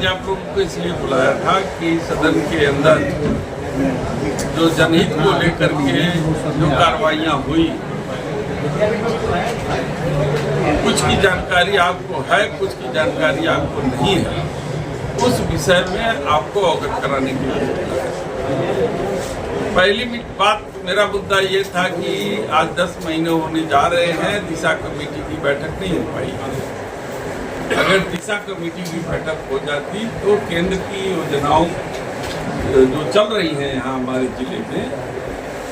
आज आप लोगों को इसलिए बुलाया था कि सदन के अंदर जो जनहित को लेकर के जो कार्रवाइयाँ हुई, कुछ की जानकारी आपको है, कुछ की जानकारी आपको नहीं है, उस विषय में आपको अवगत कराने के लिए पहली बात मेरा मुद्दा ये था कि आज 10 महीने होने जा रहे हैं, दिशा कमेटी की बैठक नहीं हो पाई। अगर दिशा कमेटी की बैठक हो जाती तो केंद्र की योजनाओं जो चल रही हैं यहाँ हमारे जिले में,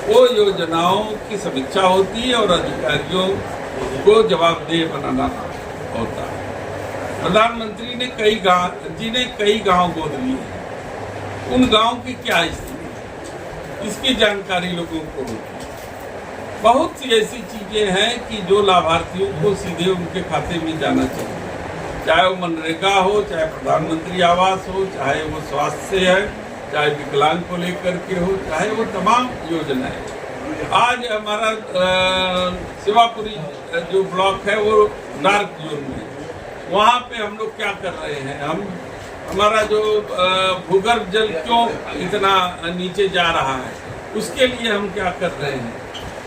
वो योजनाओं की समीक्षा होती और अधिकारियों को जवाबदेह बनाना होता। प्रधानमंत्री ने कई गांव गोद लिए, उन गांव की क्या स्थिति, इसकी जानकारी लोगों को होती। बहुत सी ऐसी चीजें हैं कि जो लाभार्थियों को सीधे उनके खाते में जाना चाहिए, चाहे वो मनरेगा हो, चाहे प्रधानमंत्री आवास हो, चाहे वो स्वास्थ्य से है, चाहे विकलांग को लेकर के हो, चाहे वो तमाम योजनाएं। आज हमारा शिवापुरी जो ब्लॉक है वो डार्क जोन में, वहाँ पे हम लोग क्या कर रहे हैं, हमारा जो भूगर्भ जल क्यों इतना नीचे जा रहा है, उसके लिए हम क्या कर रहे हैं।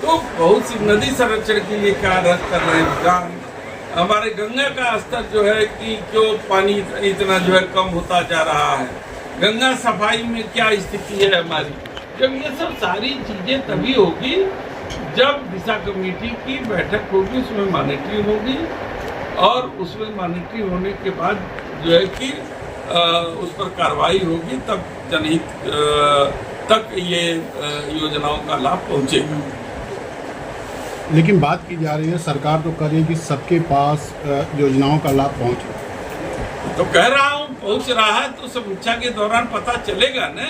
तो बहुत सी नदी संरक्षण के लिए क्या कर रहे हैं, हमारे गंगा का स्तर जो है कि क्यों पानी इतना जो है कम होता जा रहा है, गंगा सफाई में क्या स्थिति है हमारी। जब ये सब सारी चीजें तभी होगी जब दिशा कमेटी की बैठक होगी, उसमें मॉनिटरिंग होगी, और उसमें मॉनिटरिंग होने के बाद जो है कि उस पर कार्रवाई होगी, तब जनहित तक ये योजनाओं का लाभ पहुंचेगा। लेकिन बात की जा रही है, सरकार तो कर रही है कि सबके पास योजनाओं का लाभ पहुंचे। तो कह रहा हूँ पहुंच रहा है, तो समीक्षा के दौरान पता चलेगा न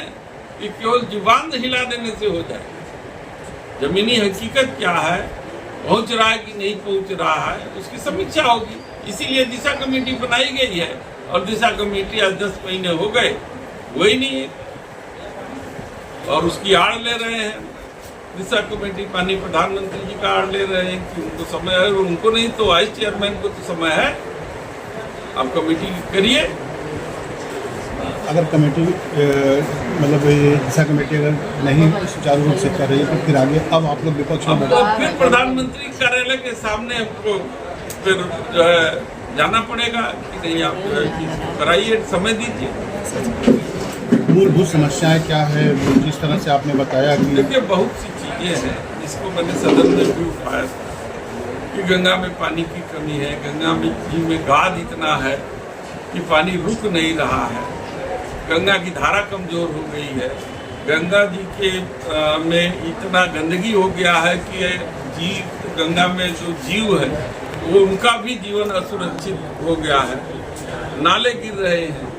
कि केवल जुबान हिला देने से हो जाएगा। जमीनी हकीकत क्या है, पहुंच रहा है कि नहीं पहुंच रहा है, उसकी समीक्षा होगी। इसीलिए दिशा कमेटी बनाई गई है, और दिशा कमेटी आज 10 महीने हो गए, वही नहीं है, और उसकी आड़ ले रहे हैं। दिशा कमेटी माननीय प्रधानमंत्री जी का आड़ ले रहे हैं कि उनको समय है, उनको नहीं तो वाइस चेयरमैन को तो समय है, आप कमेटी करिए। अगर कमेटी मतलब दिशा कमेटी अगर नहीं सुचारू रूप से कर रही है तो फिर आगे अब आप लोग विपक्ष में फिर प्रधानमंत्री कार्यालय के सामने हमको फिर जो है जाना पड़ेगा कि नहीं, आप जो है कि कराइए, समय दीजिए। मूलभूत समस्याएं क्या है, जिस तरह से आपने बताया कि देखिए बहुत सी चीज़ें हैं, इसको मैंने सदन में भी उठाया था कि गंगा में पानी की कमी है, गंगा में गाद इतना है कि पानी रुक नहीं रहा है, गंगा की धारा कमजोर हो गई है, गंगा जी के में इतना गंदगी हो गया है कि गंगा में जो जीव है वो उनका भी जीवन असुरक्षित हो गया है, नाले गिर रहे हैं।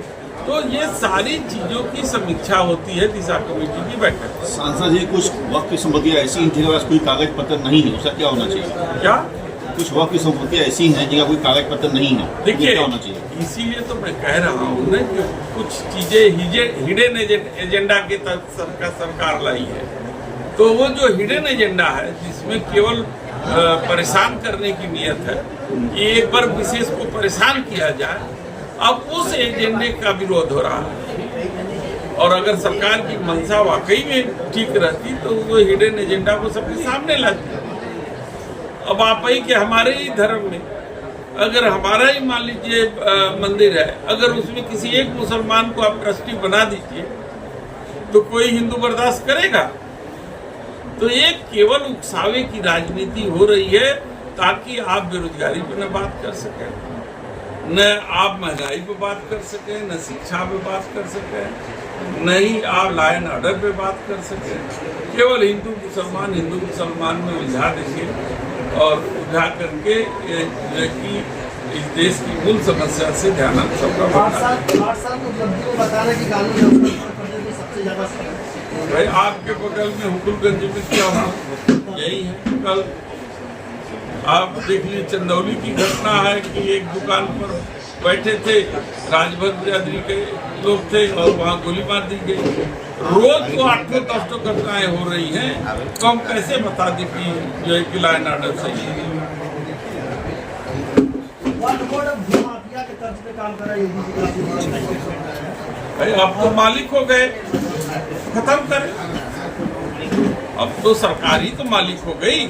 तो ये सारी चीजों की समीक्षा होती है दिशा कमेटी की बैठक। सांसद जी, कुछ वक्त की संपत्तियां ऐसी हैं जिनके पास कोई कागज पत्र नहीं है, उसका क्या होना चाहिए? क्या कुछ वक्त की संपत्तियां ऐसी हैं जिनका कोई कागज पत्र नहीं है, देखिए क्या होना चाहिए? इसीलिए तो मैं कह रहा हूँ ना कि कुछ चीजें हिडन एजेंडा के तहत सरकार लाई है। तो वो जो हिडन एजेंडा है, जिसमें केवल परेशान करने की नियत है कि एक बार विशेष को परेशान किया जाए, अब उस एजेंडे का विरोध हो रहा है। और अगर सरकार की मंशा वाकई में ठीक रहती तो वो हिडन एजेंडा को सबके सामने लाती। अब आप ही कि हमारे ही धर्म में अगर हमारा ही मान लीजिए मंदिर है, अगर उसमें किसी एक मुसलमान को आप ट्रस्टी बना दीजिए तो कोई हिंदू बर्दाश्त करेगा? तो ये केवल उकसावे की राजनीति हो रही है ताकि आप बेरोजगारी पे न बात कर सकें, न आप महंगाई पे बात कर सकें, न शिक्षा पे बात कर सकें, न ही आप लॉ एंड ऑर्डर पे बात कर सकें। केवल हिंदू मुसलमान में उलझा देंगे और उलझा करके कि इस देश की मूल समस्या से ध्यान सबका भाई आपके बगल में हुकुलगंज में क्या हुआ, यही है। कल आप देख लीजिए चंदौली की घटना है कि एक दुकान पर बैठे थे, राजभर बिरादरी के लोग थे और वहाँ गोली मार दी गई। रोज तो 8-10 घटनाएं हो रही हैं, तो हम कैसे बता दें कि जो है कि लॉ एंड ऑर्डर सही है। किया कि तर्ज पे काम कर रहा है योगी जी। भाई अब तो मालिक हो गए, खत्म करें। अब तो सरकार ही तो मालिक हो गई,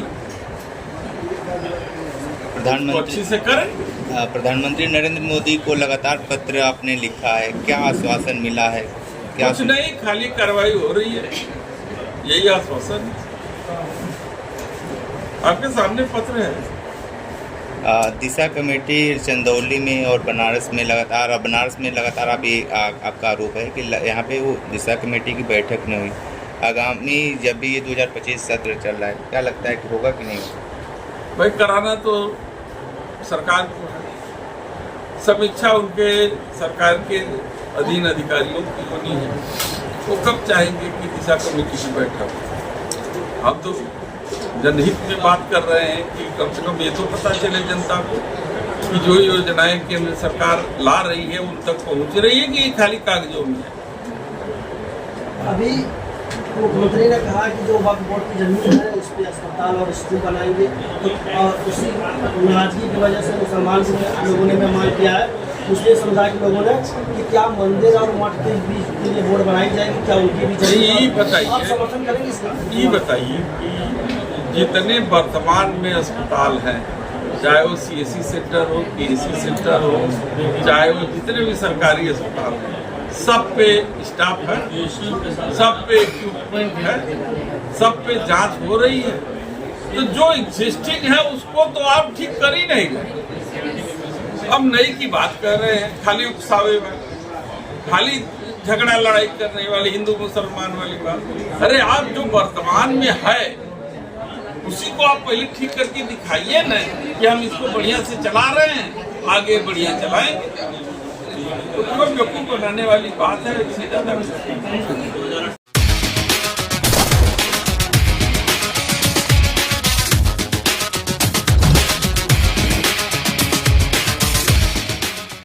तो अच्छी से करें। प्रधानमंत्री नरेंद्र मोदी को लगातार पत्र आपने लिखा है, क्या आश्वासन मिला है? क्या कुछ नहीं, खाली कार्रवाई हो रही है, यही आश्वासन। आपके सामने पत्र है। दिशा कमेटी चंदौली में और बनारस में लगातार आप ये आपका आरोप है कि यहाँ पे वो दिशा कमेटी की बैठक नहीं हुई। आगामी जब भी ये 2025 सत्र चल रहा है, क्या लगता है कि होगा कि नहीं? भाई कराना तो सरकार को है, समीक्षा उनके सरकार के अधीन अधिकारियों की होनी है। वो कब चाहेंगे कि दिशा कमेटी की बैठक? हम तो जनहित में बात कर रहे हैं कि कम से कम ये तो पता चले जनता को कि जो योजनाएं केंद्र सरकार ला रही है उन तक पहुंच रही है कि ये खाली कागजों में है। अभी मुख्यमंत्री ने कहा कि जो वक्फ बोर्ड की जमीन है उस पर अस्पताल और स्कूल बनाएंगे, तो और उसी नाराजगी की वजह से मुसलमान लोगों ने मांग किया है, मुस्लिम समुदाय के लोगों ने, कि क्या मंदिर और मठ के बीच के लिए बोर्ड बनाई जाएगी, क्या उनकी भी जमीन? ये बताइए, आप समर्थन करेंगे इसका? ये बताइए कि जितने वर्तमान में अस्पताल हैं, चाहे वो CSC सेंटर हो, PSC सेंटर हो, चाहे वो जितने भी सरकारी अस्पताल हैं, सब पे स्टाफ है, सब पे इक्विपमेंट है, सब पे जांच हो रही है। तो जो एग्जिस्टिंग है उसको तो आप ठीक कर ही नहीं रहे। अब नई की बात कर रहे हैं, खाली उकसावे में, खाली झगड़ा लड़ाई करने वाली हिंदू मुसलमान वाली बात। अरे आप जो वर्तमान में है उसी को आप पहले ठीक करके दिखाइए ना कि हम इसको बढ़िया से चला रहे हैं, आगे बढ़िया चलाएंगे। तो बेवकूफ बनाने वाली बात है, इससे ज्यादा